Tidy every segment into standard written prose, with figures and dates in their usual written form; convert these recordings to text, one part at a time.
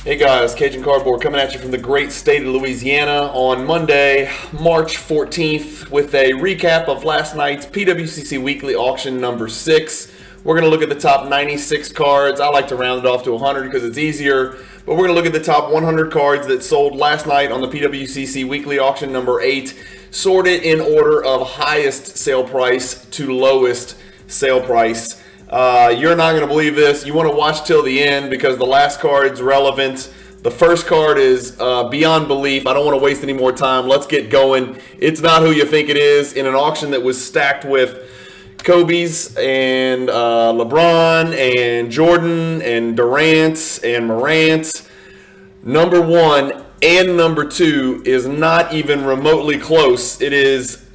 Hey guys, Cajun Cardboard coming at you from the great state of Louisiana on Monday, March 14th with a recap of last night's PWCC Weekly Auction number 6. We're going to look at the top 96 cards. I like to round it off to 100 because it's easier, but we're going to look at the top 100 cards that sold last night on the PWCC Weekly Auction number 8, sorted in order of highest sale price to lowest sale price. You're not going to believe this. You want to watch till the end because the last card's relevant. The first card is beyond belief. I don't want to waste any more time. Let's get going. It's not who you think it is. In an auction that was stacked with Kobe's and LeBron and Jordan and Durant and Morant, number 1 and number 2 is not even remotely close. It is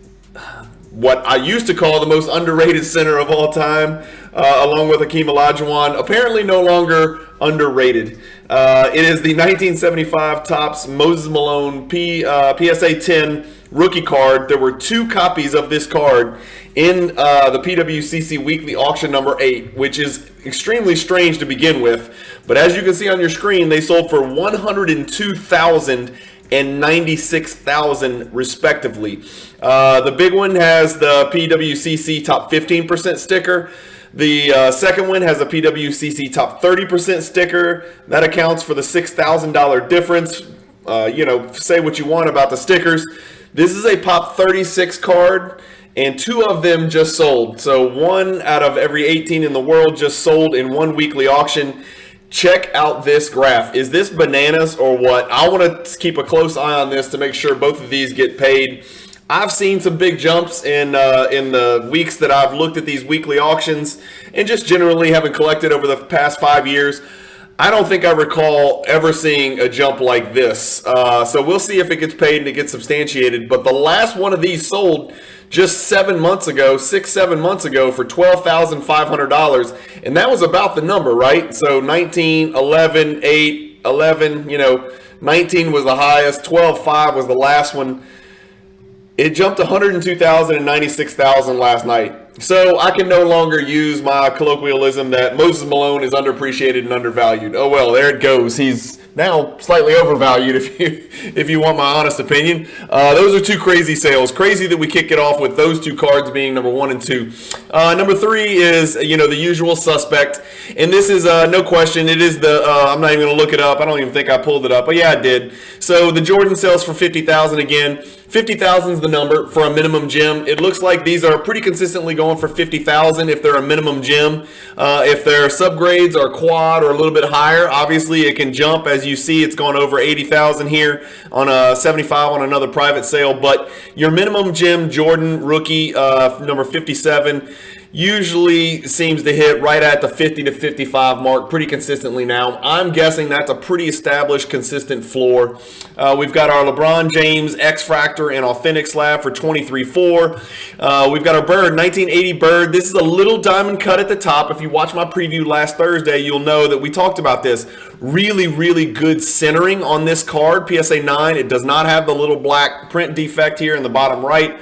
what I used to call the most underrated center of all time, along with Hakeem Olajuwon, apparently no longer underrated. It is the 1975 Topps Moses Malone PSA 10 rookie card. There were 2 copies of this card in the PWCC Weekly Auction number 8, which is extremely strange to begin with. But as you can see on your screen, they sold for $102,000 and $96,000 respectively. The big one has the PWCC top 15% sticker. The second one has a PWCC top 30% sticker. That accounts for the $6,000 difference. Say what you want about the stickers. This is a Pop 36 card, and 2 of them just sold. So 1 out of every 18 in the world just sold in one weekly auction. Check out this graph. Is this bananas or what? I want to keep a close eye on this to make sure both of these get paid. I've seen some big jumps in the weeks that I've looked at these weekly auctions, and just generally having collected over the past 5 years, I don't think I recall ever seeing a jump like this. So we'll see if it gets paid and it gets substantiated. But the last one of these sold just 7 months ago, 6-7 months ago, for $12,500, and that was about the number, right? So 19, 11, 8, 11, 19 was the highest, 12.5 was the last one. It jumped $102,000 and $96,000 last night. So I can no longer use my colloquialism that Moses Malone is underappreciated and undervalued. Oh well, there it goes. He's now slightly overvalued if you want my honest opinion. Those are 2 crazy sales. Crazy that we kick it off with those 2 cards being number 1 and 2. Number 3 is the usual suspect, and this is no question. It is the I'm not even gonna look it up. I don't even think I pulled it up, but yeah, I did. So the Jordan sells for $50,000 again. 50,000 is the number for a minimum gem. It looks like these are pretty consistently going for 50,000 if they're a minimum gem. If they're subgrades or quad or a little bit higher, obviously it can jump. As you see, it's gone over 80,000 here on a 75 on another private sale. But your minimum gem Jordan rookie number 57 usually seems to hit right at the 50 to 55 mark pretty consistently now. I'm guessing that's a pretty established, consistent floor. We've got our LeBron James X-Fractor and Authentic Slab for $23,400. We've got our Bird, 1980 Bird. This is a little diamond cut at the top. If you watch my preview last Thursday, you'll know that we talked about this. Really, really good centering on this card, PSA 9. It does not have the little black print defect here in the bottom right,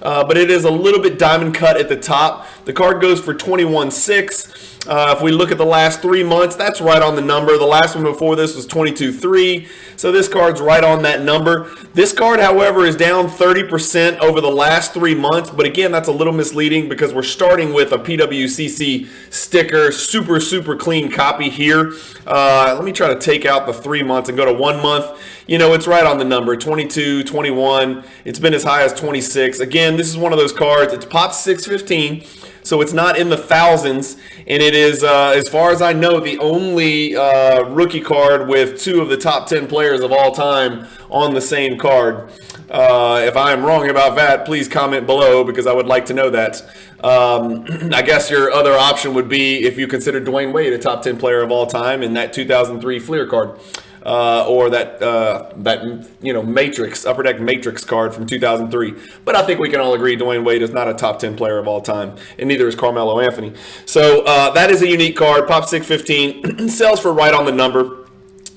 but it is a little bit diamond cut at the top. The card goes for $21,600. If we look at the last 3 months, that's right on the number. The last one before this was $22,300. So this card's right on that number. This card, however, is down 30% over the last 3 months. But again, that's a little misleading because we're starting with a PWCC sticker, super, super clean copy here. Let me try to take out the 3 months and go to 1 month. It's right on the number, 22, 21. It's been as high as 26. Again, this is one of those cards. It's Pop 615. So it's not in the thousands, and it is, as far as I know, the only rookie card with 2 of the top 10 players of all time on the same card. If I am wrong about that, please comment below because I would like to know that. I guess your other option would be if you consider Dwyane Wade a top 10 player of all time in that 2003 Fleer card. Or that Matrix, Upper Deck Matrix card from 2003. But I think we can all agree Dwyane Wade is not a top 10 player of all time, and neither is Carmelo Anthony. So that is a unique card. Pop 615 sells for right on the number.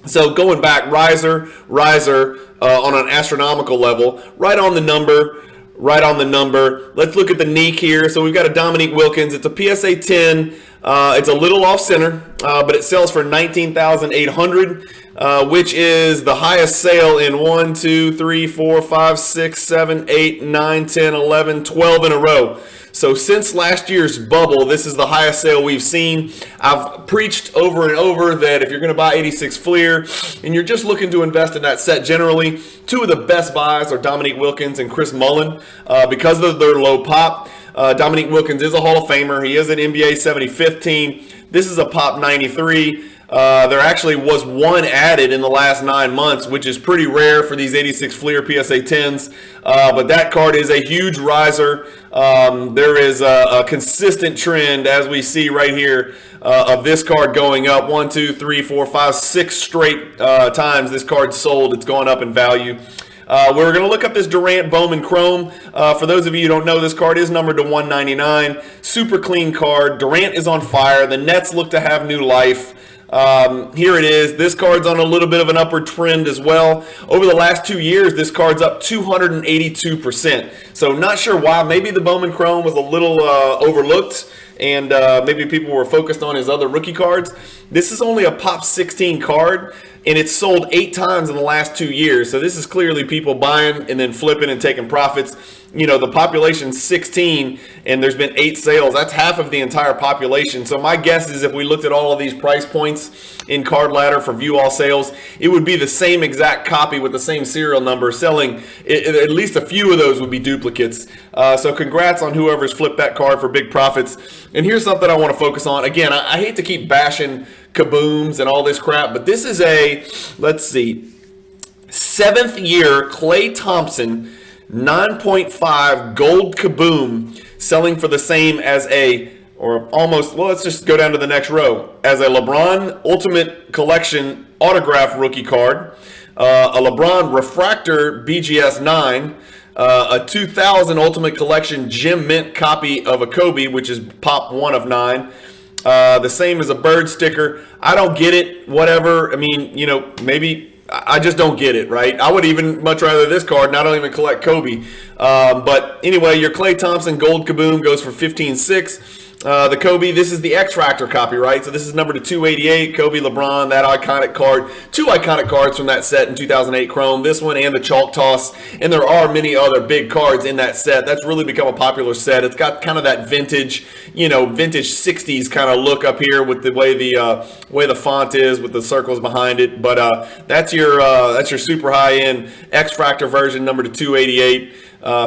So going back, riser on an astronomical level, right on the number. Right on the number. Let's look at the Neek here. So we've got a Dominique Wilkins. It's a PSA 10. It's a little off center, but it sells for $19,800. which is the highest sale in 1, 2, 3, 4, 5, 6, 7, 8, 9, 10, 11, 12 in a row. So since last year's bubble, this is the highest sale we've seen. I've preached over and over that if you're going to buy 86 Fleer and you're just looking to invest in that set generally, two of the best buys are Dominique Wilkins and Chris Mullen because of their low pop. Dominique Wilkins is a Hall of Famer. He is an NBA 75th team. This is a pop 93. There actually was one added in the last 9 months, which is pretty rare for these 86 Fleer PSA 10s. But that card is a huge riser. There is a consistent trend, as we see right here, of this card going up 1, 2, 3, 4, 5, 6 straight times this card sold. It's gone up in value. We're going to look up this Durant Bowman Chrome. For those of you who don't know, this card is numbered to 199. Super clean card. Durant is on fire. The Nets look to have new life. Here it is. This card's on a little bit of an upward trend as well. Over the last 2 years, this card's up 282%. So not sure why. Maybe the Bowman Chrome was a little overlooked, and maybe people were focused on his other rookie cards. This is only a pop 16 card, and it's sold 8 times in the last 2 years. So this is clearly people buying and then flipping and taking profits. You know, the population's 16 and there's been 8 sales. That's half of the entire population. So my guess is if we looked at all of these price points in Card Ladder for view all sales, it would be the same exact copy with the same serial number selling. At least a few of those would be duplicates. So congrats on whoever's flipped that card for big profits. And here's something I want to focus on. Again, I hate to keep bashing kabooms and all this crap, but this is a, let's see, 7th year Klay Thompson 9.5 gold kaboom, selling for the same as a, or almost, well, let's just go down to the next row, as a LeBron Ultimate Collection autograph rookie card, a LeBron Refractor BGS 9, a 2000 Ultimate Collection Gem Mint copy of a Kobe, which is pop 1 of 9, the same as a bird sticker. I don't get it, whatever. I mean, you know, maybe I just don't get it, right? I would even much rather this card, and I don't even collect Kobe. But anyway, your Klay Thompson Gold Kaboom goes for $15,600. The Kobe, this is the X-Factor copy, right? So this is number to 288, Kobe, LeBron, that iconic card. 2 iconic cards from that set in 2008 Chrome, this one and the Chalk Toss. And there are many other big cards in that set. That's really become a popular set. It's got kind of that vintage, you know, vintage 60s kind of look up here with the way the font is with the circles behind it. But that's your super high-end X-Factor version, number to 288,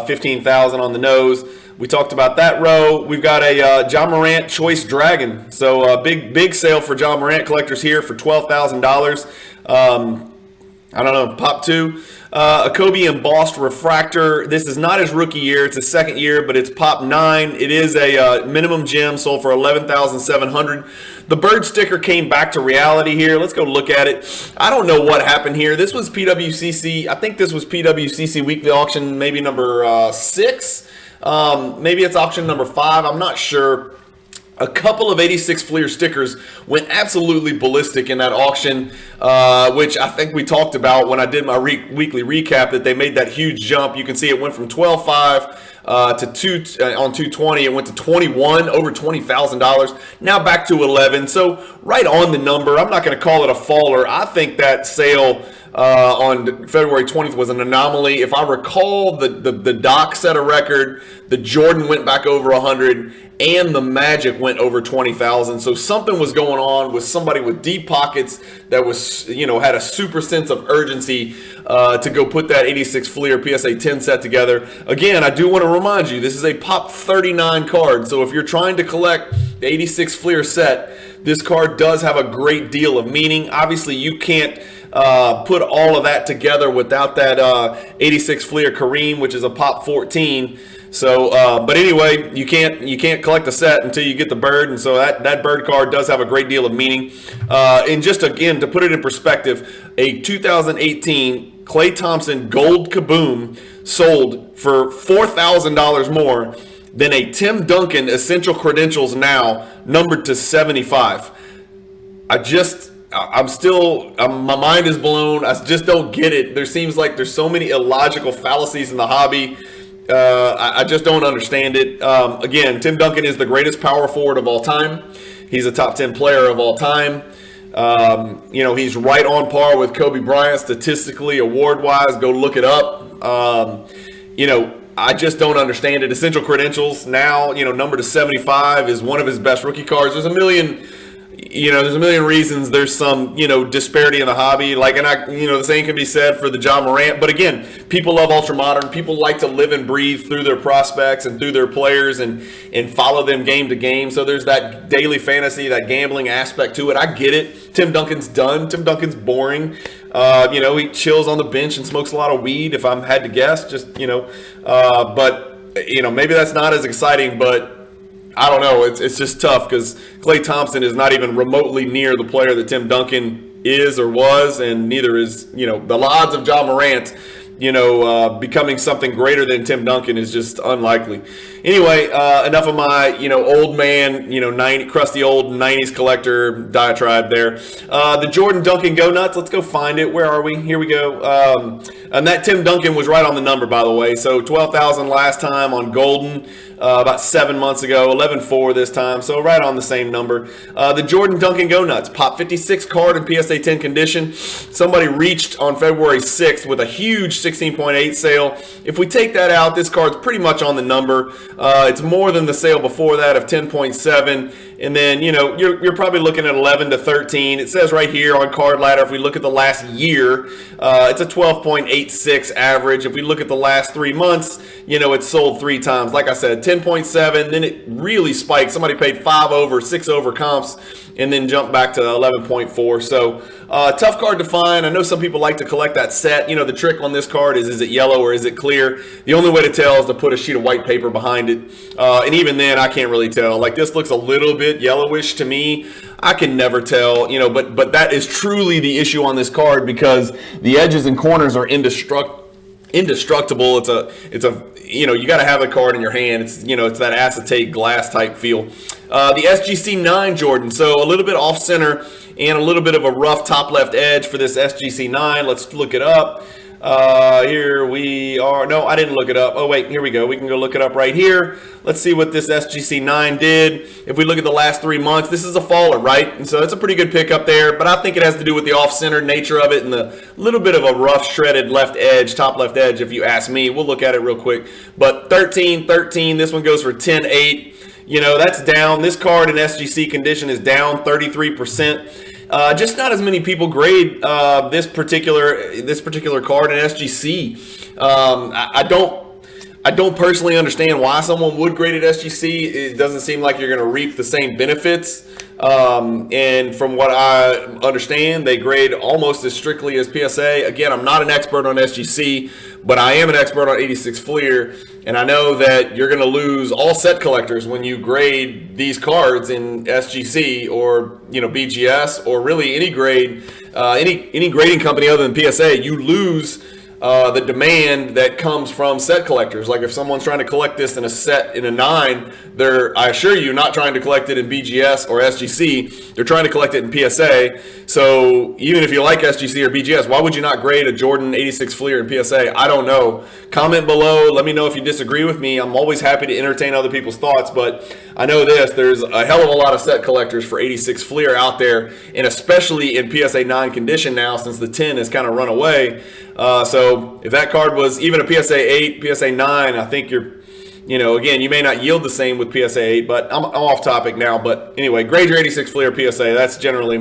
15,000 on the nose. We talked about that row. We've got a John Morant Choice Dragon. So big sale for John Morant collectors here for $12,000. I don't know, pop 2. A Kobe embossed refractor. This is not his rookie year. It's his second year, but it's pop 9. It is a minimum gem, sold for $11,700. The bird sticker came back to reality here. Let's go look at it. I don't know what happened here. This was PWCC. I think this was PWCC Weekly Auction, maybe number 6. Maybe it's auction number 5. I'm not sure. A couple of 86 Fleer stickers went absolutely ballistic in that auction, which I think we talked about when I did my weekly recap, that they made that huge jump. You can see it went from 12.5 to 2 on 220. It went to 21, over $20,000. Now back to 11. So right on the number. I'm not going to call it a faller. I think that sale on February 20th was an anomaly. If I recall, the Doc set a record, the Jordan went back over 100, and the Magic went over 20,000. So something was going on with somebody with deep pockets that was, you know, had a super sense of urgency to go put that 86 Fleer PSA 10 set together. Again, I do want to remind you, this is a pop 39 card. So if you're trying to collect the 86 Fleer set, this card does have a great deal of meaning. Obviously, you can't put all of that together without that 86 Fleer Kareem, which is a pop 14. So, but anyway, you can't collect the set until you get the bird, and so that bird card does have a great deal of meaning. And just again, to put it in perspective, a 2018 Klay Thompson Gold Kaboom sold for $4,000 more than a Tim Duncan Essential Credentials Now numbered to 75. I'm still, my mind is blown. I just don't get it. There seems like there's so many illogical fallacies in the hobby. I just don't understand it. Again, Tim Duncan is the greatest power forward of all time. He's a top 10 player of all time. He's right on par with Kobe Bryant statistically, award-wise. Go look it up. I just don't understand it. Essential credentials now, number to 75 is one of his best rookie cards. There's a million reasons. There's some, disparity in the hobby. The same can be said for the Ja Morant. But again, people love ultra modern. People like to live and breathe through their prospects and through their players and follow them game to game. So there's that daily fantasy, that gambling aspect to it. I get it. Tim Duncan's done. Tim Duncan's boring. He chills on the bench and smokes a lot of weed, if I had to guess. Maybe that's not as exciting, but I don't know. It's just tough because Klay Thompson is not even remotely near the player that Tim Duncan is or was, and neither is, the odds of Ja Morant, becoming something greater than Tim Duncan is just unlikely. Anyway, enough of my, old man, crusty old 90s collector diatribe there. The Jordan Duncan Go Nuts, let's go find it. Where are we? Here we go. And that Tim Duncan was right on the number, by the way. So 12,000 last time on Golden, about 7 months ago, 11.4 this time, so right on the same number. The Jordan Duncan Go Nuts, Pop 56 card in PSA 10 condition. Somebody reached on February 6th with a huge 16.8 sale. If we take that out, this card's pretty much on the number. It's more than the sale before that of 10.7. And then, you're probably looking at 11 to 13. It says right here on Card Ladder, if we look at the last year, it's a 12.86 average. If we look at the last 3 months, it's sold 3 times. Like I said, 10.7, then it really spiked. Somebody paid 5 over, 6 over comps, and then jumped back to 11.4. So tough card to find. I know some people like to collect that set. The trick on this card is it yellow or is it clear? The only way to tell is to put a sheet of white paper behind it. And even then, I can't really tell. Like, this looks a little bit yellowish to me. I can never tell, but that is truly the issue on this card because the edges and corners are indestructible. It's a you got to have a card in your hand. It's that acetate glass type feel. The SGC 9 Jordan, so a little bit off center and a little bit of a rough top left edge for this SGC 9. Let's look it up. Here we are. No, I didn't look it up. Oh, wait, here we go. We can go look it up right here. Let's see what this SGC 9 did. If we look at the last 3 months, this is a faller, right? And so it's a pretty good pickup there, but I think it has to do with the off-center nature of it and the little bit of a rough shredded left edge, top left edge, if you ask me. We'll look at it real quick. But 13, this one goes for 10.8. That's down. This card in SGC condition is down 33%. Just not as many people grade this particular card in SGC. I don't personally understand why someone would grade it SGC. It doesn't seem like you're going to reap the same benefits. And from what I understand, they grade almost as strictly as PSA. Again, I'm not an expert on SGC, but I am an expert on 86 Fleer. And I know that you're going to lose all set collectors when you grade these cards in SGC or BGS or really any grade, any grading company other than PSA. You lose the demand that comes from set collectors. Like if someone's trying to collect this in a set in a 9, they're, I assure you, not trying to collect it in BGS or SGC. They're trying to collect it in PSA. So even if you like SGC or BGS, why would you not grade a Jordan 86 Fleer in PSA? I don't know. Comment below. Let me know if you disagree with me. I'm always happy to entertain other people's thoughts, but I know this. There's a hell of a lot of set collectors for 86 Fleer out there, and especially in PSA 9 condition now since the 10 has kind of run away. So if that card was even a PSA 8, PSA 9, I think you're, again, you may not yield the same with PSA 8, but I'm off topic now. But anyway, grade your 86 Fleer PSA. That's generally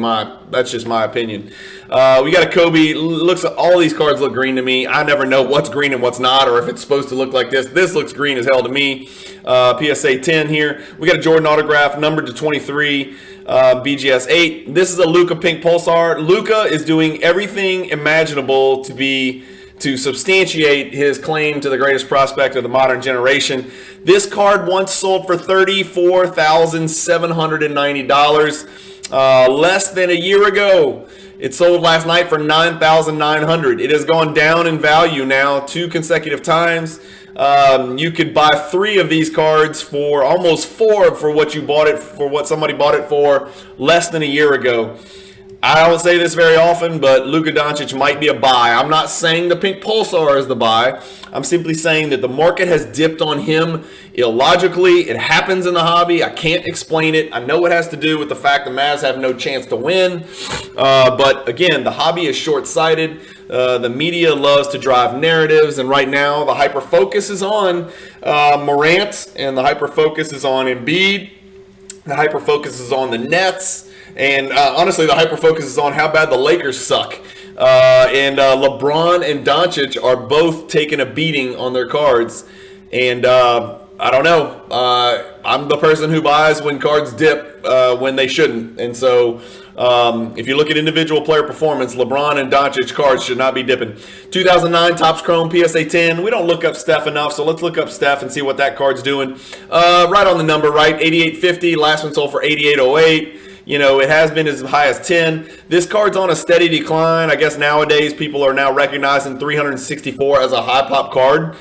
that's just my opinion. We got a Kobe. All these cards look green to me. I never know what's green and what's not, or if it's supposed to look like this. This looks green as hell to me. PSA 10 here. We got a Jordan autograph, numbered to 23. BGS 8. This is a Luka Pink Pulsar. Luka is doing everything imaginable to substantiate his claim to the greatest prospect of the modern generation. This card once sold for $34,790 less than a year ago. It sold last night for $9,900. It has gone down in value now 2 consecutive times. You could buy 3 of these cards for almost 4 for what you bought it for, what somebody bought it for less than a year ago. I don't say this very often, but Luka Doncic might be a buy. I'm not saying the pink pulsar is the buy. I'm simply saying that the market has dipped on him illogically. It happens in the hobby. I can't explain it. I know it has to do with the fact the Mavs have no chance to win. But again, the hobby is short-sighted. The media loves to drive narratives, and right now the hyper-focus is on Morant, and the hyper-focus is on Embiid. The hyper-focus is on the Nets. And honestly, the hyper-focus is on how bad the Lakers suck. And LeBron and Doncic are both taking a beating on their cards. And I don't know. I'm the person who buys when cards dip when they shouldn't. And so if you look at individual player performance, LeBron and Doncic cards should not be dipping. 2009 Topps Chrome PSA 10. We don't look up Steph enough, so let's look up Steph and see what that card's doing. Right on the number, right? 88.50. Last one sold for 88.08. You know, it has been as high as 10. This card's on a steady decline. I guess nowadays people are now recognizing 364 as a high pop card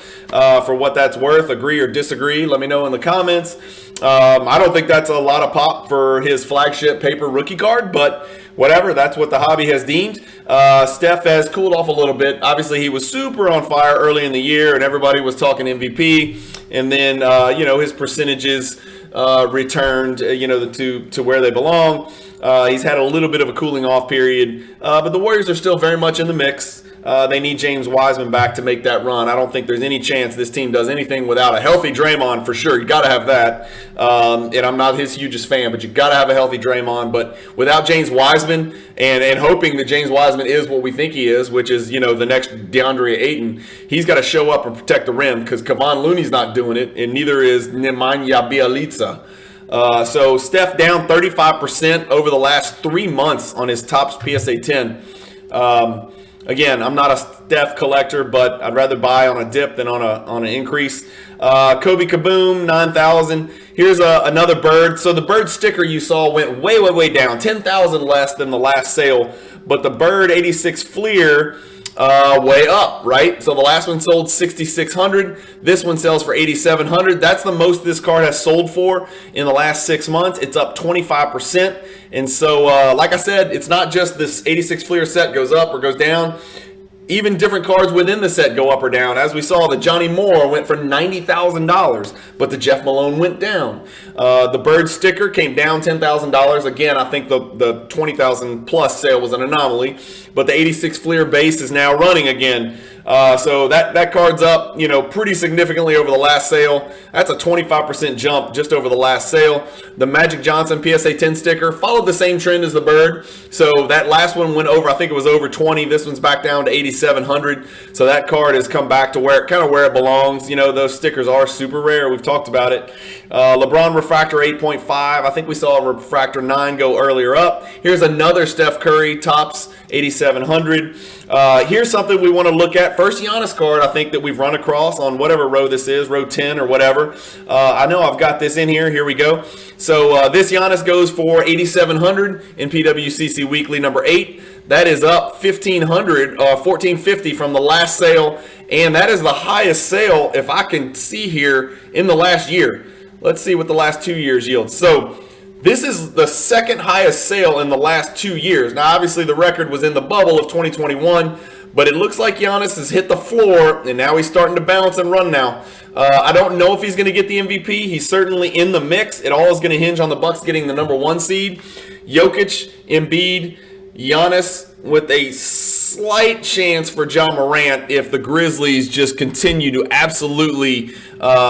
for what that's worth. Agree or disagree? Let me know in the comments. I don't think that's a lot of pop for his flagship paper rookie card, but whatever. That's what the hobby has deemed. Steph has cooled off a little bit. Obviously, he was super on fire early in the year, and everybody was talking MVP. And then, you know, his percentages returned, you know, to where they belong. He's had a little bit of a cooling off period, but the Warriors are still very much in the mix. They need James Wiseman back to make that run. I don't think there's any chance this team does anything without a healthy Draymond for sure. You got to have that. And I'm not his hugest fan, but you got to have a healthy Draymond. But without James Wiseman and hoping that James Wiseman is what we think he is, which is, you know, the next DeAndre Ayton, he's got to show up and protect the rim because Kevon Looney's not doing it, and neither is Nemanja Bjelica. So Steph down 35% over the last 3 months on his Topps PSA 10. Again, I'm not a Steph collector, but I'd rather buy on a dip than on an increase. Kobe Kaboom, 9,000. Here's another bird. So the bird sticker you saw went way, way, way down. 10,000 less than the last sale. But the bird 86 Fleer, way up, right? So the last one sold 6,600. This one sells for 8,700. That's the most this card has sold for in the last 6 months. It's up 25%. And so, like I said, it's not just this 86 Fleer set goes up or goes down. Even different cards within the set go up or down. As we saw, the Johnny Moore went for $90,000, but the Jeff Malone went down. The Bird sticker came down $10,000. Again, I think the 20,000 plus sale was an anomaly, but the 86 Fleer base is now running again. So that card's up, you know, pretty significantly over the last sale. That's a 25% jump just over the last sale. The Magic Johnson PSA 10 sticker followed the same trend as the Bird. So that last one went over, I think it was over 20. This one's back down to 8,700. So that card has come back to where it belongs. You know, those stickers are super rare. We've talked about it. LeBron Refractor 8.5. I think we saw a Refractor 9 go earlier up. Here's another Steph Curry Topps 8,700. Here's something we want to look at. First Giannis card I think that we've run across on whatever row this is, row 10 or whatever. I know I've got this in here. Here we go. So this Giannis goes for 8,700 in PWCC Weekly number 8. That is up 1,450 from the last sale, and that is the highest sale, if I can see here, in the last year. Let's see what the last 2 years yield. So this is the second highest sale in the last 2 years. Now, obviously, the record was in the bubble of 2021, but it looks like Giannis has hit the floor, and now he's starting to bounce and run now. I don't know if he's going to get the MVP. He's certainly in the mix. It all is going to hinge on the Bucks getting the number 1 seed. Jokic, Embiid, Giannis with a slight chance for John Morant if the Grizzlies just continue to absolutely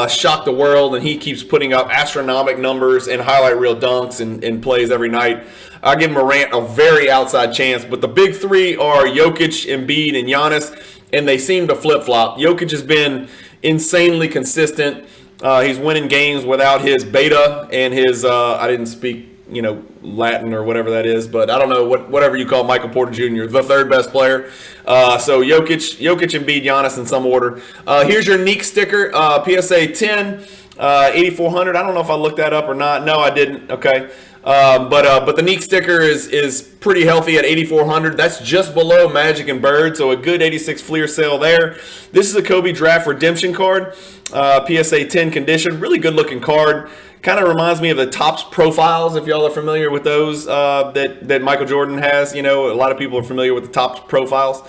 shock the world and he keeps putting up astronomical numbers and highlight reel dunks and plays every night. I'll give Morant a very outside chance, but the big three are Jokic, Embiid, and Giannis, and they seem to flip-flop. Jokic has been insanely consistent. He's winning games without his beta and his, I didn't speak, you know, Latin or whatever that is, but I don't know, whatever you call Michael Porter Jr., the third best player. So Jokic, Embiid, Giannis in some order. Here's your Neek sticker, PSA 10, 8,400. I don't know if I looked that up or not. No, I didn't. Okay. But the Neek sticker is pretty healthy at 8,400. That's just below Magic and Bird, so a good 86 Fleer sale there. This is a Kobe Draft Redemption card, PSA 10 condition. Really good looking card. Kind of reminds me of the Topps profiles, if y'all are familiar with those that Michael Jordan has. You know, a lot of people are familiar with the Topps profiles.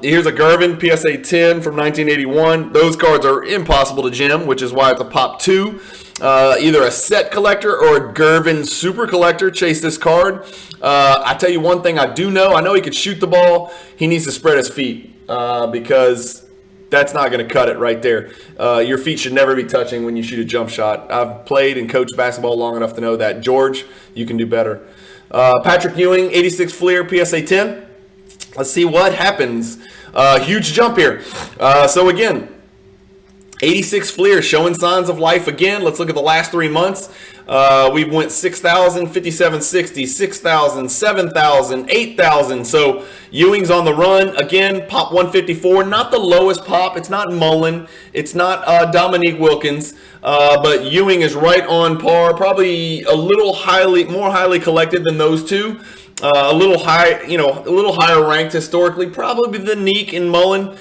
Here's a Girvin PSA 10 from 1981. Those cards are impossible to gem, which is why it's a Pop 2. Either a set collector or a Girvin super collector chase this card. I tell you one thing I do know. I know he could shoot the ball. He needs to spread his feet because that's not going to cut it right there. Your feet should never be touching when you shoot a jump shot. I've played and coached basketball long enough to know that. George, you can do better. Patrick Ewing, 86 Fleer, PSA 10. Let's see what happens. Huge jump here. So again, 86 Fleer showing signs of life again. Let's look at the last 3 months. We went 6,000, 5760, 6,000, 7,000, 8,000. So Ewing's on the run. Again, Pop 154, not the lowest Pop. It's not Mullen. It's not Dominique Wilkins. But Ewing is right on par, probably a little more highly collected than those two. A little higher ranked historically, probably than Neek and Mullen,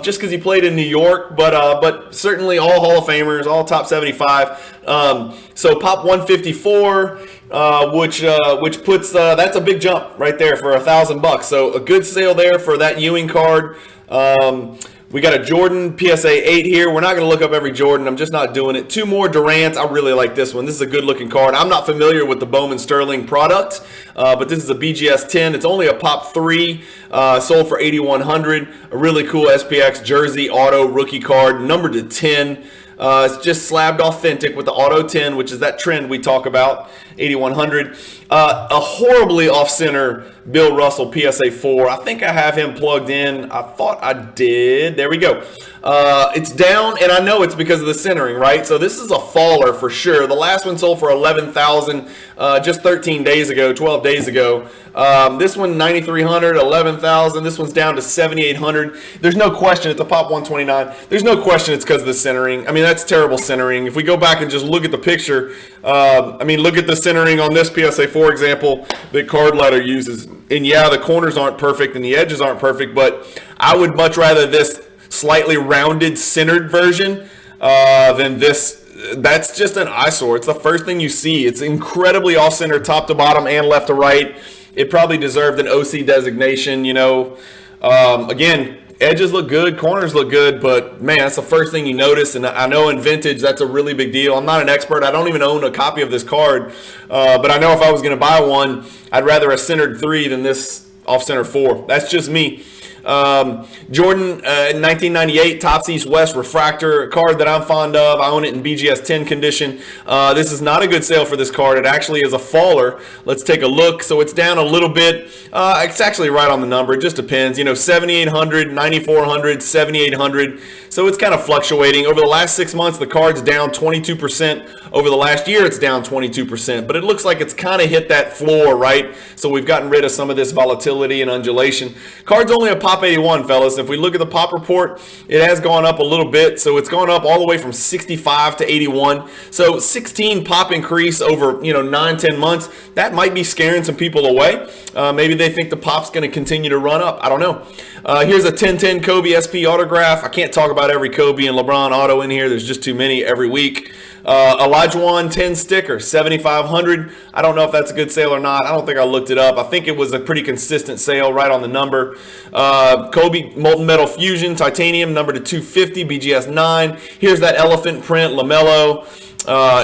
just because he played in New York, but certainly all Hall of Famers, all top 75. So Pop 154, which puts that's a big jump right there for $1,000. So a good sale there for that Ewing card. We got a Jordan PSA 8 here. We're not going to look up every Jordan. I'm just not doing it. 2 more Durant. I really like this one. This is a good-looking card. I'm not familiar with the Bowman Sterling product, but this is a BGS 10. It's only a Pop 3, sold for $8,100. A really cool SPX jersey auto rookie card, numbered to 10. It's just slabbed authentic with the Auto 10, which is that trend we talk about, 8,100. A horribly off-center Bill Russell PSA 4. I think I have him plugged in. I thought I did. There we go. It's down, and I know it's because of the centering, right? So this is a faller for sure. The last one sold for $11,000 just 13 days ago, 12 days ago. This one, $9,300, $11,000. This one's down to $7,800. There's no question it's a Pop 129. There's no question it's because of the centering. I mean, that's terrible centering. If we go back and just look at the picture, look at the centering on this PSA 4 example that Card Ladder uses. And yeah, the corners aren't perfect and the edges aren't perfect, but I would much rather this slightly rounded centered version than this. That's just an eyesore. It's the first thing you see. It's incredibly off-center, top to bottom and left to right. It probably deserved an OC designation, you know. Again, edges look good, corners look good, but man, that's the first thing you notice. And I know in vintage, that's a really big deal. I'm not an expert. I don't even own a copy of this card. But I know if I was going to buy one, I'd rather a centered 3 than this off-center 4. That's just me. Jordan, 1998 Topps East West refractor, a card that I'm fond of. I own it in BGS 10 condition. This is not a good sale for this card. It actually is a faller. Let's take a look. So it's down a little bit. It's actually right on the number. It just depends. You know, 7,800, 9,400, 7,800. So it's kind of fluctuating. Over the last 6 months, the card's down 22%. Over the last year, it's down 22%. But it looks like it's kind of hit that floor, right? So we've gotten rid of some of this volatility and undulation. Card's only a Pop 81, fellas. If we look at the Pop report, it has gone up a little bit. So it's gone up all the way from 65 to 81. So 16 Pop increase over, 9-10 months. That might be scaring some people away. Maybe they think the Pop's going to continue to run up. I don't know. Here's a 1010 Kobe SP autograph. I can't talk about every Kobe and LeBron auto in here. There's just too many every week. Olajuwon 10 sticker, 7,500. I don't know if that's a good sale or not. I don't think I looked it up. I think it was a pretty consistent sale right on the number. Kobe Molten Metal Fusion, titanium, number to 250, BGS 9. Here's that elephant print, LaMelo.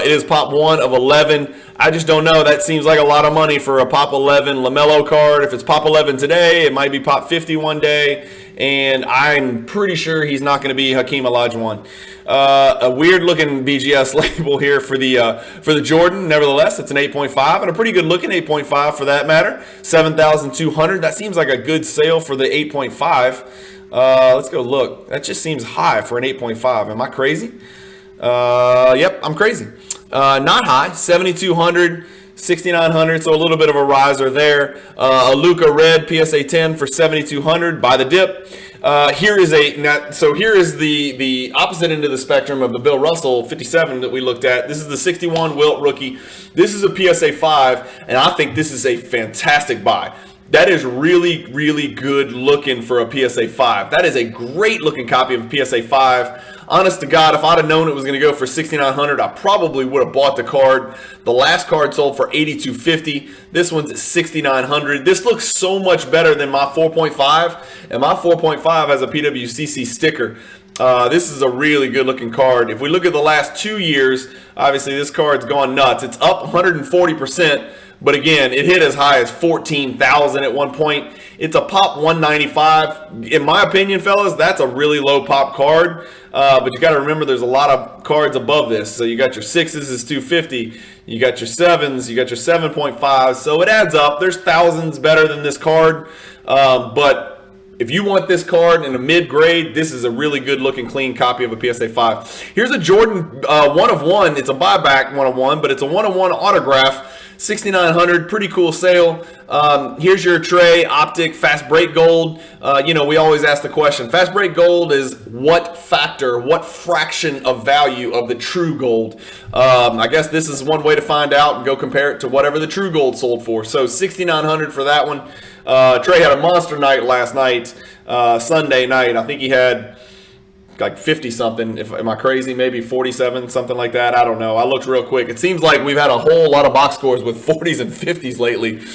It is Pop 1 of 11. I just don't know. That seems like a lot of money for a Pop 11 LaMelo card. If it's Pop 11 today, it might be Pop 50 one day. And I'm pretty sure he's not going to be Hakeem Olajuwon. A weird-looking BGS label here for the Jordan. Nevertheless, it's an 8.5 and a pretty good-looking 8.5 for that matter. 7,200. That seems like a good sale for the 8.5. Let's go look. That just seems high for an 8.5. Am I crazy? Yep, I'm crazy. Not high. 7,200. 6,900, so a little bit of a riser there. A Luka Red PSA 10 for 7,200 by the dip. Here is the opposite end of the spectrum of the Bill Russell 57 that we looked at. This is the 61 Wilt rookie. This is a PSA 5, and I think this is a fantastic buy. That is really, really good looking for a PSA 5. That is a great looking copy of a PSA 5. Honest to God, if I'd have known it was going to go for $6,900, I probably would have bought the card. The last card sold for $8,250. This one's at $6,900. This looks so much better than my 4.5, and my 4.5 has a PWCC sticker. This is a really good looking card. If we look at the last 2 years, obviously this card's gone nuts. It's up 140%, but again, it hit as high as 14,000 at one point. It's a pop 195. In my opinion, fellas, that's a really low pop card. But you got to remember there's a lot of cards above this. So you got your 6s is 250. You got your 7s. You got your 7.5. So it adds up. There's thousands better than this card. But if you want this card in a mid-grade, this is a really good-looking, clean copy of a PSA 5. Here's a Jordan 1-of-1. It's a buyback 1-of-1, but it's a 1-of-1 autograph. $6,900, pretty cool sale. Here's your Trey Optic Fast Break Gold. We always ask the question, Fast Break Gold is what factor, what fraction of value of the true gold? I guess this is one way to find out and go compare it to whatever the true gold sold for. So $6,900 for that one. Trey had a monster night last night, Sunday night. I think he had like 50 something. Am I crazy? Maybe 47, something like that. I don't know. I looked real quick. It seems like we've had a whole lot of box scores with 40s and 50s lately.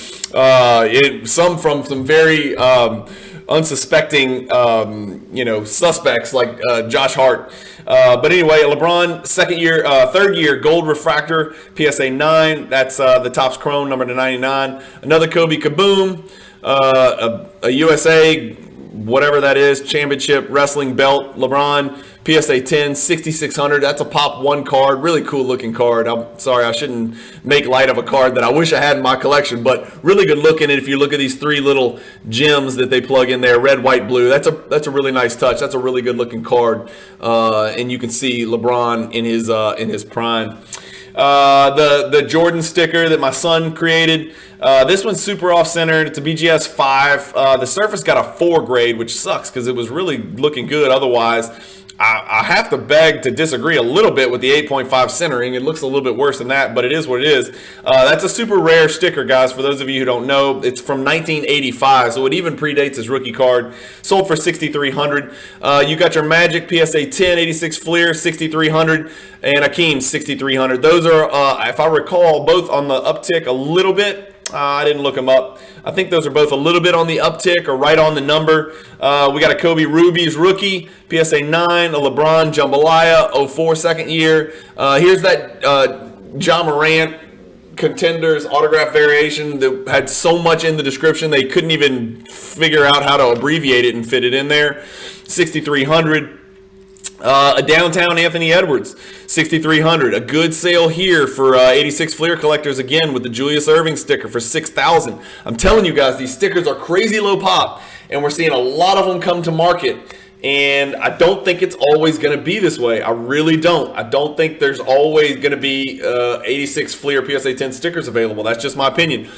Some from some very unsuspecting, suspects like Josh Hart. But anyway, LeBron, third year gold refractor, PSA 9. That's the Topps Chrome number to 99. Another Kobe Kaboom, a USA, whatever that is, championship wrestling belt, LeBron, PSA 10, 6,600. That's a pop 1 card. Really cool looking card. I'm sorry, I shouldn't make light of a card that I wish I had in my collection, but really good looking. And if you look at these 3 little gems that they plug in there, red, white, blue, that's a really nice touch. That's a really good looking card. And you can see LeBron in his prime. The Jordan sticker that my son created. This one's super off-centered. It's a BGS 5. The surface got a 4 grade, which sucks because it was really looking good otherwise. I have to beg to disagree a little bit with the 8.5 centering. It looks a little bit worse than that, but it is what it is. That's a super rare sticker, guys, for those of you who don't know. It's from 1985, so it even predates his rookie card. Sold for $6,300. You got your Magic PSA 10, 86 Fleer, $6,300, and Akeem, $6,300. Those are, if I recall, both on the uptick a little bit. I didn't look them up. I think those are both a little bit on the uptick or right on the number. We got a Kobe Rubies rookie, PSA 9, a LeBron Jambalaya, 04 second year. Here's that Ja Morant Contenders autograph variation that had so much in the description they couldn't even figure out how to abbreviate it and fit it in there. $6,300. A downtown Anthony Edwards, $6,300. A good sale here for 86 Fleer collectors again with the Julius Erving sticker for $6,000. I'm telling you guys, these stickers are crazy low pop, and we're seeing a lot of them come to market. And I don't think it's always going to be this way. I really don't. I don't think there's always going to be 86 Fleer PSA 10 stickers available. That's just my opinion.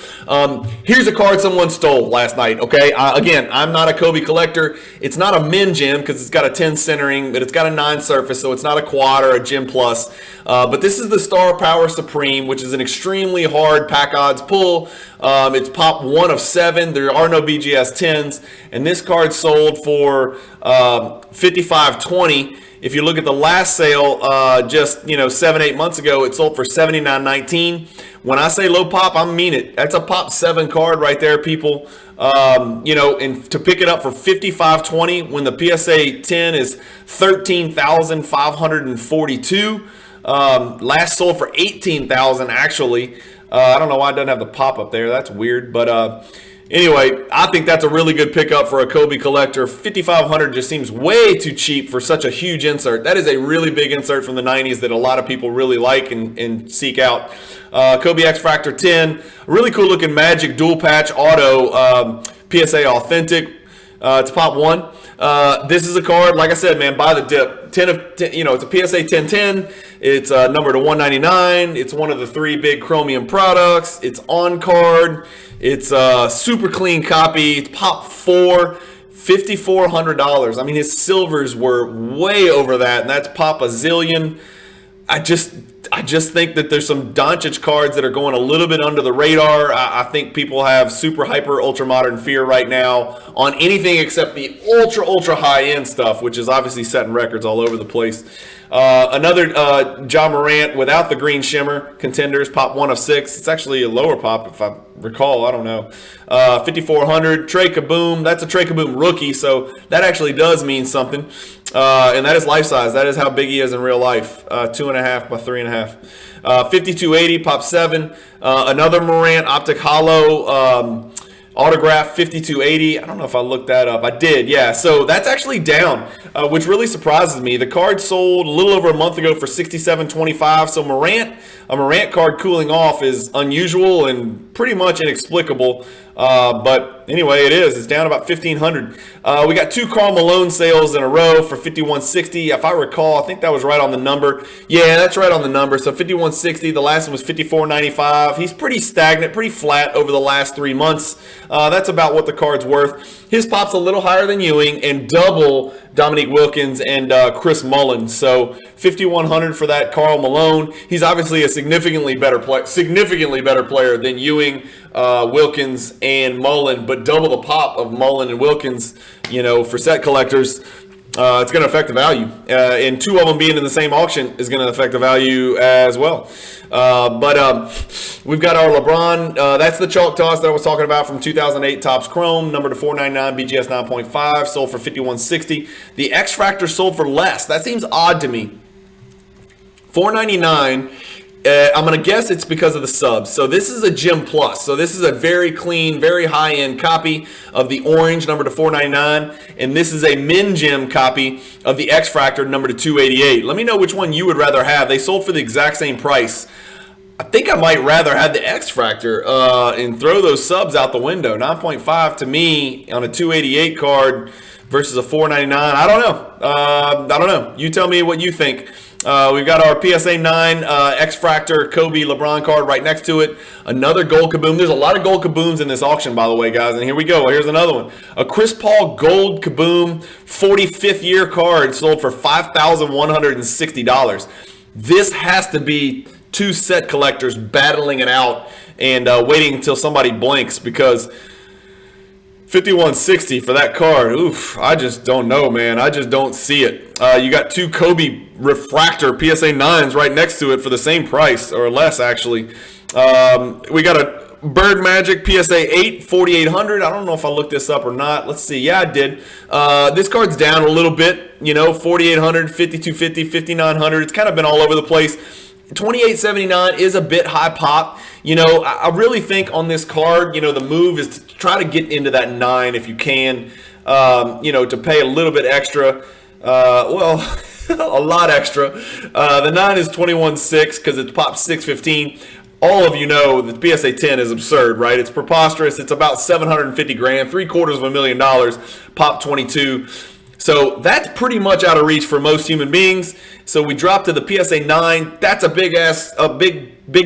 Here's a card someone stole last night, okay? Again, I'm not a Kobe collector. It's not a min gem because it's got a 10 centering, but it's got a 9 surface, so it's not a quad or a gem plus. But this is the Star Power Supreme, which is an extremely hard pack odds pull. It's pop 1 of 7. There are no BGS 10s. And this card sold for $55.20. If you look at the last sale, just 7-8 months ago, it sold for $79.19. When I say low pop, I mean it. That's a pop 7 card right there, people. And to pick it up for $55.20 when the PSA 10 is $13,542. Last sold for $18,000 actually. I don't know why it doesn't have the pop up there. That's weird, but anyway, I think that's a really good pickup for a Kobe collector. $5,500 just seems way too cheap for such a huge insert. That is a really big insert from the 90s that a lot of people really like and seek out. Kobe X Fractor 10, really cool looking Magic dual patch auto, PSA authentic. It's pop 1. This is a card, like I said, man, buy the dip. 10 of 10, it's a PSA 1010. It's numbered to 199. It's one of the 3 big chromium products. It's on card. It's a super clean copy. It's pop 4, $5,400. I mean, his silvers were way over that, and that's pop a zillion. I just think that there's some Doncic cards that are going a little bit under the radar. I think people have super hyper ultra modern fear right now on anything except the ultra high end stuff, which is obviously setting records all over the place. Another Ja Morant without the green shimmer contenders, pop 1 of 6. It's actually a lower pop if I recall. I don't know. 5,400 Trey Kaboom. That's a Trey Kaboom rookie, so that actually does mean something. And that is life size. That is how big he is in real life. 2.5 by 3.5. 5,280 pop 7. Another Morant optic hollow. Autograph 5,280. I don't know if I looked that up. I did, yeah. So that's actually down, which really surprises me. The card sold a little over a month ago for $67.25. So a Morant card cooling off is unusual and pretty much inexplicable. But anyway, it is. It's down about 1,500. We got 2 Karl Malone sales in a row for $51.60. If I recall, I think that was right on the number. Yeah, that's right on the number. So $51.60. The last one was $54.95. He's pretty stagnant, pretty flat over the last 3 months. That's about what the card's worth. His pop's a little higher than Ewing and double Dominique Wilkins and Chris Mullen. So $5,100 for that Karl Malone. He's obviously a significantly better player than Ewing, Wilkins, and Mullen, but double the pop of Mullen and Wilkins, for set collectors. It's going to affect the value. And 2 of them being in the same auction is going to affect the value as well. But we've got our LeBron. That's the chalk toss that I was talking about from 2008 Topps Chrome, number to 499, BGS 9.5, sold for $51.60. The X Fractor sold for less. That seems odd to me. $499. I'm going to guess it's because of the subs. So this is a Gem Plus. So this is a very clean, very high-end copy of the orange, number to 499. And this is a Min Gem copy of the X Fractor, number to 288. Let me know which one you would rather have. They sold for the exact same price. I think I might rather have the X Fractor and throw those subs out the window. 9.5 to me on a 288 card versus a 499. I don't know. You tell me what you think. We've got our PSA 9 X Fractor Kobe LeBron card right next to it. Another gold Kaboom. There's a lot of gold Kabooms in this auction, by the way, guys. And here we go. Here's another one. A Chris Paul gold Kaboom 45th year card sold for $5,160. This has to be 2 set collectors battling it out and waiting until somebody blinks, because $51.60 for that card. Oof, I just don't know, man. I just don't see it. You got 2 Kobe Refractor PSA 9s right next to it for the same price, or less, actually. We got a Bird Magic PSA 8, 4,800. I don't know if I looked this up or not. Let's see. Yeah, I did. This card's down a little bit. 4,800, 5,250, 5,900. It's kind of been all over the place. 28.79 is a bit high pop. I really think on this card, the move is to try to get into that 9 if you can, to pay a little bit extra. A lot extra. The 9 is 21.6 because it's pop 615. All of you know that the PSA 10 is absurd, right? It's preposterous. It's about $750 grand, $750,000, pop 22. So that's pretty much out of reach for most human beings. So we drop to the PSA 9. That's a big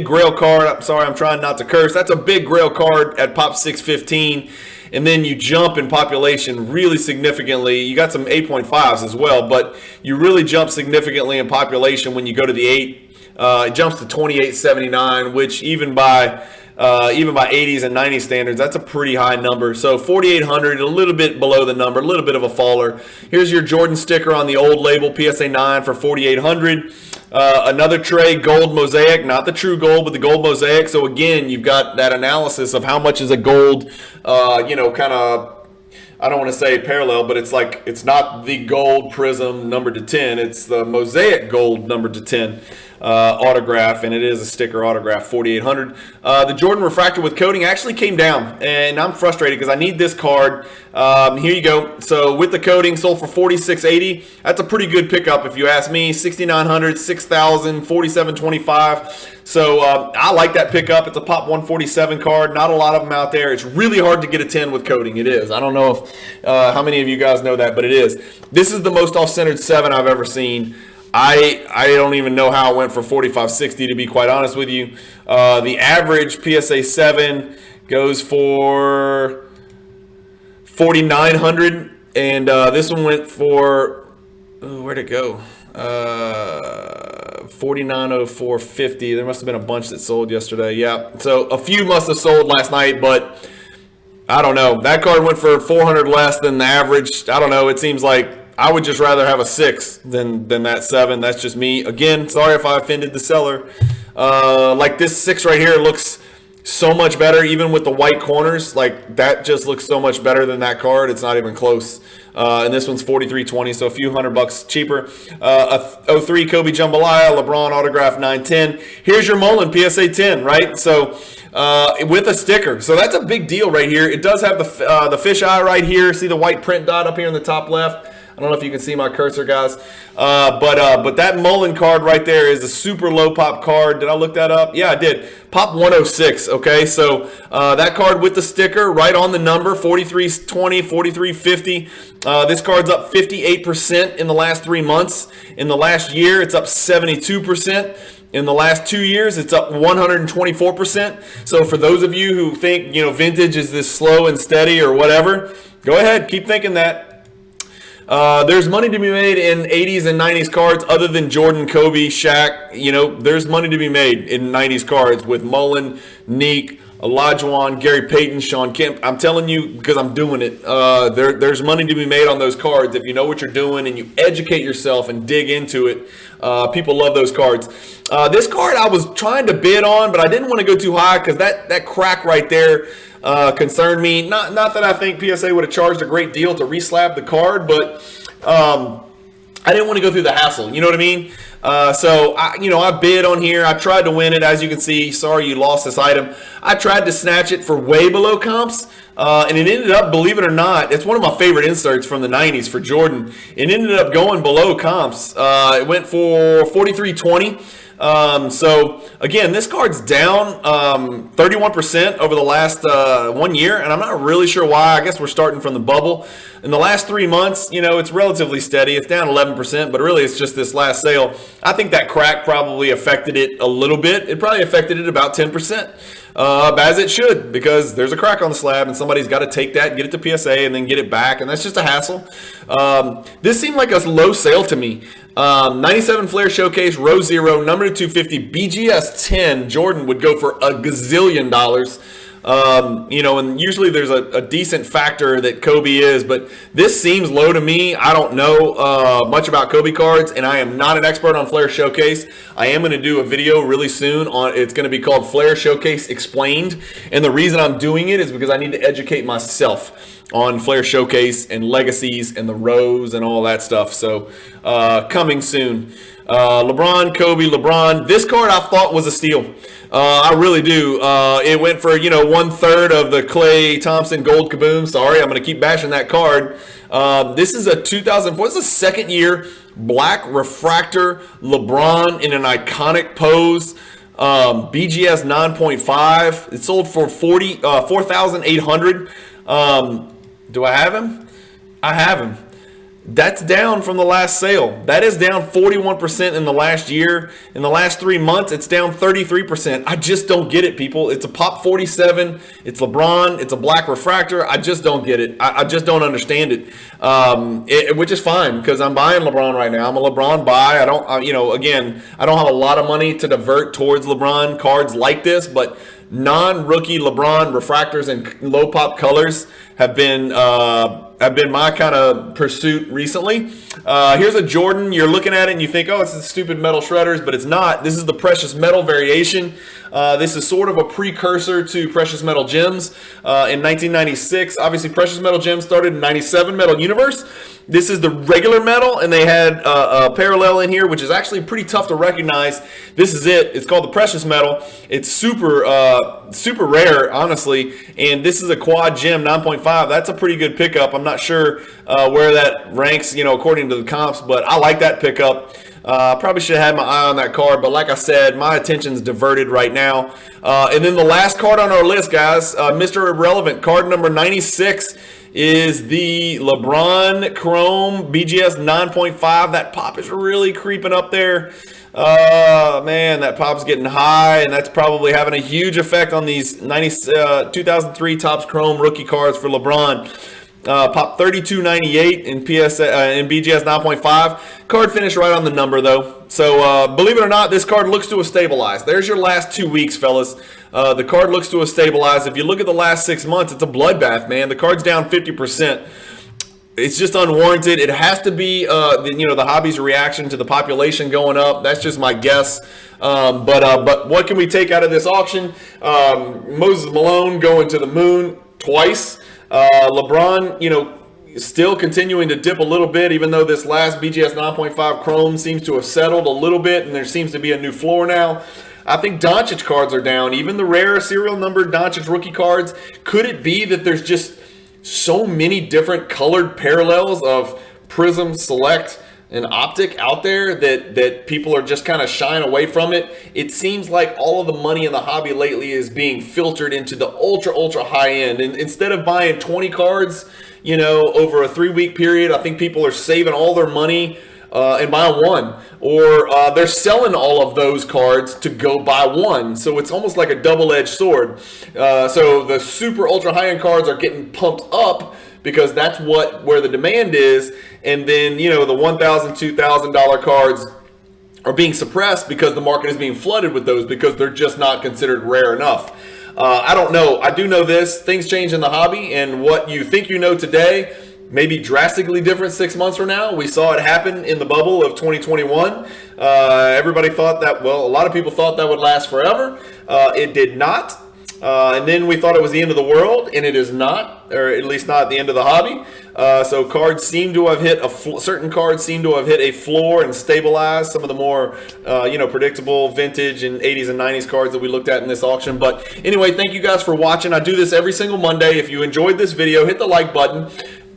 grail card. I'm sorry, I'm trying not to curse. That's a big grail card at pop 615. And then you jump in population really significantly. You got some 8.5s as well, but you really jump significantly in population when you go to the 8. It jumps to 28.79, which even by 80s and 90s standards, that's a pretty high number. So 4,800, a little bit below the number, a little bit of a faller. Here's your Jordan sticker on the old label, PSA 9 for 4,800. Another tray, gold mosaic, not the true gold, but the gold mosaic. So again, you've got that analysis of how much is a gold, kind of, I don't want to say parallel, but it's not the gold prism numbered to 10. It's the mosaic gold numbered to 10. Autograph, and it is a sticker autograph, 4,800. The Jordan Refractor with coating actually came down, and I'm frustrated because I need this card. Here you go. So with the coating, sold for $4,680. That's a pretty good pickup if you ask me. $6,900, $6,000, $4,725. So I like that pickup. It's a pop 147 card. Not a lot of them out there. It's really hard to get a 10 with coating. It is. I don't know if how many of you guys know that, but it is. This is the most off-centered 7 I've ever seen. I don't even know how it went for $45.60, to be quite honest with you. The average PSA 7 goes for $4,900, and this one went for, where'd it go? 4904.50. There must have been a bunch that sold yesterday. Yeah, so a few must have sold last night, but I don't know. That card went for 400 less than the average. I don't know. It seems like I would just rather have a 6 than that 7. That's just me. Again, sorry if I offended the seller. Like this 6 right here looks so much better, even with the white corners. Like that just looks so much better than that card. It's not even close. And this one's $43.20, so a few $100 cheaper. A 03 Kobe Jambalaya, LeBron autograph 910. Here's your Mullen PSA 10, right? So with a sticker. So that's a big deal right here. It does have the fisheye right here. See the white print dot up here in the top left? I don't know if you can see my cursor, guys. But that Mullen card right there is a super low pop card. Did I look that up? Yeah, I did. Pop 106, okay? So that card with the sticker right on the number, 43.20, 43.50. This card's up 58% in the last 3 months. In the last year, it's up 72%. In the last 2 years, it's up 124%. So for those of you who think, vintage is this slow and steady or whatever, go ahead, keep thinking that. There's money to be made in 80s and 90s cards other than Jordan, Kobe, Shaq. There's money to be made in 90s cards with Mullen, Neek, Olajuwon, Gary Payton, Sean Kemp. I'm telling you because I'm doing it. There's money to be made on those cards if you know what you're doing and you educate yourself and dig into it. People love those cards. This card I was trying to bid on, but I didn't want to go too high because that crack right there concerned me. Not that I think PSA would have charged a great deal to reslab the card, but I didn't want to go through the hassle. You know what I mean? So I bid on here. I tried to win it, as you can see. Sorry you lost this item. I tried to snatch it for way below comps, and it ended up, believe it or not, it's one of my favorite inserts from the 90s for Jordan. It ended up going below comps. It went for $43.20. So again, this card's down 31% over the last 1 year, and I'm not really sure why. I guess we're starting from the bubble. In the last 3 months, it's relatively steady. It's down 11%, but really it's just this last sale. I think that crack probably affected it a little bit. It probably affected it about 10%, as it should, because there's a crack on the slab and somebody's got to take that and get it to PSA and then get it back, and that's just a hassle. This seemed like a low sale to me. 97 Flair Showcase, row 0, number 250, BGS 10. Jordan would go for a gazillion dollars. And usually there's a decent factor that Kobe is, but this seems low to me. I don't know much about Kobe cards, and I am not an expert on Flair Showcase. I am going to do a video really soon on, it's going to be called Flair Showcase Explained, and the reason I'm doing it is because I need to educate myself on Flair Showcase and legacies and the rows and all that stuff. So coming soon. LeBron, Kobe, LeBron. This card I thought was a steal. I really do. It went for 1/3 of the Klay Thompson Gold Kaboom. Sorry, I'm going to keep bashing that card. This is a 2004. This is a second year black refractor LeBron in an iconic pose. BGS 9.5. It sold for 4,800. Do I have him? I have him. That's down from the last sale. That is down 41% in the last year. In the last 3 months, it's down 33%. I just don't get it, people. It's a pop 47. It's LeBron. It's a black refractor. I just don't get it. I just don't understand it. Which is fine because I'm buying LeBron right now. I'm a LeBron buy. I don't have a lot of money to divert towards LeBron cards like this, but non-rookie LeBron refractors and low pop colors have been my kind of pursuit recently. Here's a Jordan. You're looking at it and you think, oh, it's the stupid metal shredders, but it's not. This is the precious metal variation. This is sort of a precursor to Precious Metal Gems in 1996. Obviously, Precious Metal Gems started in 97 Metal Universe. This is the regular metal, and they had a parallel in here, which is actually pretty tough to recognize. This is it. It's called the Precious Metal. It's super rare, honestly, and this is a quad gem 9.5. That's a pretty good pickup. I'm not sure where that ranks, according to the comps, but I like that pickup. Probably should have had my eye on that card, but like I said, my attention's diverted right now. And then the last card on our list, guys, Mr. Irrelevant, card number 96 is the LeBron Chrome BGS 9.5. That pop is really creeping up there. Man, that pop's getting high, and that's probably having a huge effect on these 2003 Topps Chrome rookie cards for LeBron. Pop 32.98 in in BGS 9.5. Card finish right on the number though. So believe it or not, this card looks to have stabilized. There's your last 2 weeks, fellas. The card looks to have stabilized. If you look at the last 6 months, it's a bloodbath, man. The card's down 50%. It's just unwarranted. It has to be, the hobby's reaction to the population going up. That's just my guess. But what can we take out of this auction? Moses Malone going to the moon twice. LeBron, still continuing to dip a little bit, even though this last BGS 9.5 Chrome seems to have settled a little bit, and there seems to be a new floor now. I think Doncic cards are down. Even the rare serial numbered Doncic rookie cards. Could it be that there's just so many different colored parallels of Prism, Select, and Optic out there that people are just kind of shying away from it? It seems like all of the money in the hobby lately is being filtered into the ultra high end. And instead of buying 20 cards, over a 3-week period, I think people are saving all their money and buying one, or they're selling all of those cards to go buy one. So it's almost like a double-edged sword. So the super ultra high-end cards are getting pumped up because that's where the demand is, and then the $1,000, $2,000 cards are being suppressed because the market is being flooded with those because they're just not considered rare enough. I don't know. I do know this. Things change in the hobby, and what you think you know today may be drastically different 6 months from now. We saw it happen in the bubble of 2021. Everybody thought that, a lot of people thought that would last forever. It did not. And then we thought it was the end of the world, and it is not, or at least not the end of the hobby. So cards seem to have hit certain cards seem to have hit a floor and stabilized. Some of the more, predictable vintage and 80s and 90s cards that we looked at in this auction. But anyway, thank you guys for watching. I do this every single Monday. If you enjoyed this video, hit the like button.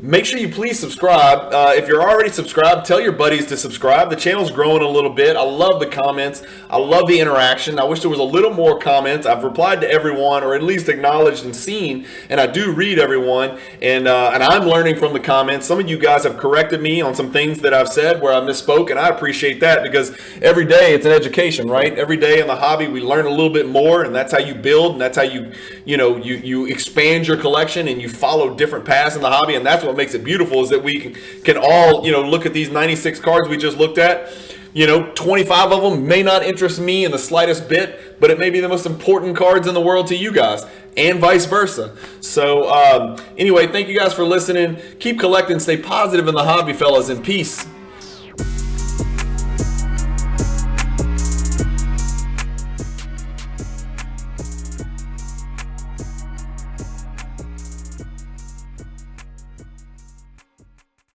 Make sure you please subscribe. If you're already subscribed, tell your buddies to subscribe. The channel's growing a little bit. I love the comments. I love the interaction. I wish there was a little more comments. I've replied to everyone, or at least acknowledged and seen, and I do read everyone. And I'm learning from the comments. Some of you guys have corrected me on some things that I've said where I misspoke, and I appreciate that because every day it's an education, right? Every day in the hobby we learn a little bit more, and that's how you build, and that's how you expand your collection, and you follow different paths in the hobby, and that's what makes it beautiful, is that we can all look at these 96 cards we just looked at. 25 of them may not interest me in the slightest bit, but it may be the most important cards in the world to you guys, and vice versa. So anyway, thank you guys for listening. Keep collecting, stay positive in the hobby, fellas, and peace.